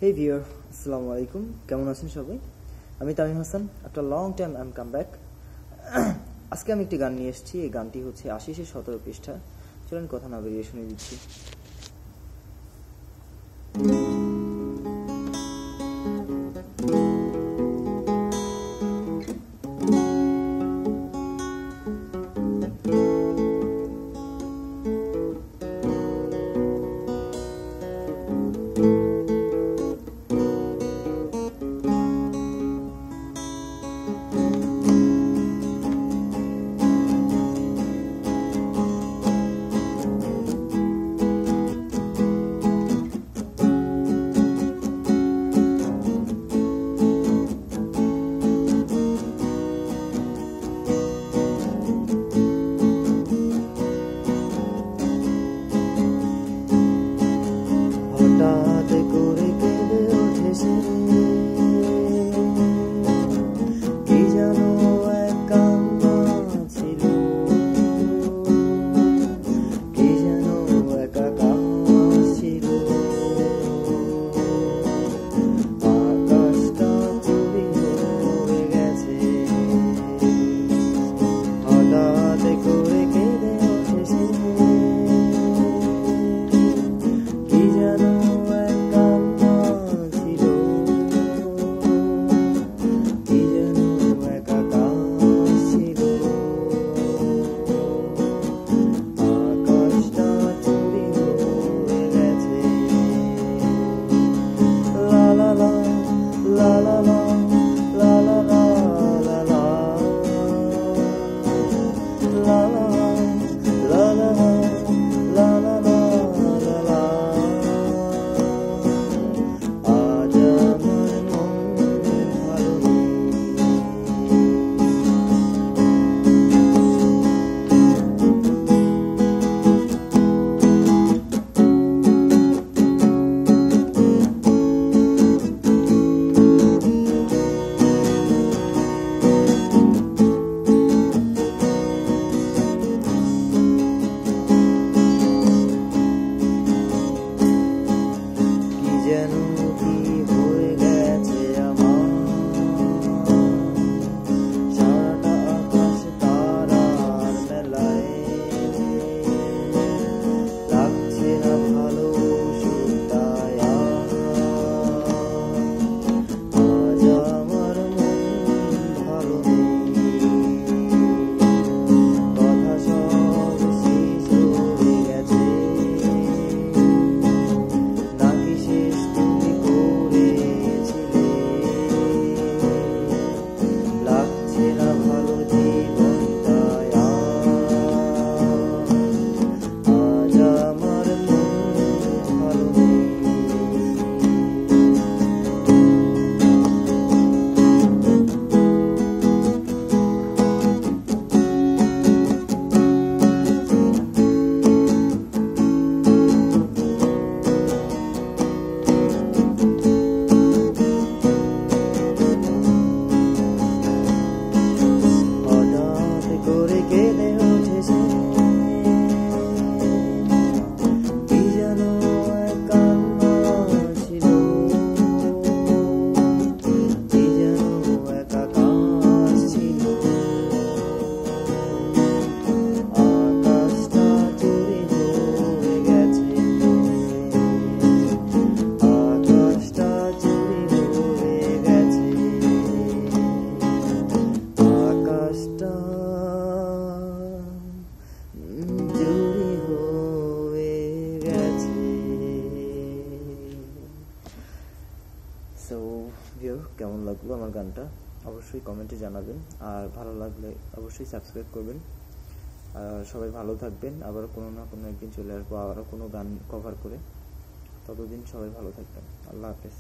Hey viewer, Assalamu alaikum. কেমন আছেন সবাই? আমি Tamim Hasan. After long time I'm come back. আজকে আমি একটি গান নিয়ে এসেছি। এই গানটি হচ্ছে আশিসের 17 পৃষ্ঠা। চলুন কথা না বেরিয়ে শুনে দিচ্ছি। হঠাৎ করে কেঁদে উঠেছে কি যেন এক কান্না ছিল, কি যেন একাকার ছিল। আকাশটা চুরি হয়ে গেছে, হঠাৎ করে কেঁদে উঠেছে কি যেন সো ভিউ কেমন লাগলো আমার গানটা অবশ্যই কমেন্টে জানাবেন, আর ভালো লাগলে অবশ্যই সাবস্ক্রাইব করবেন। আর সবাই ভালো থাকবেন, আবার কোনো না কোনো একদিন চলে আসবো আবারও কোনো গান কভার করে। ততদিন সবাই ভালো থাকবেন। আল্লাহ হাফেজ।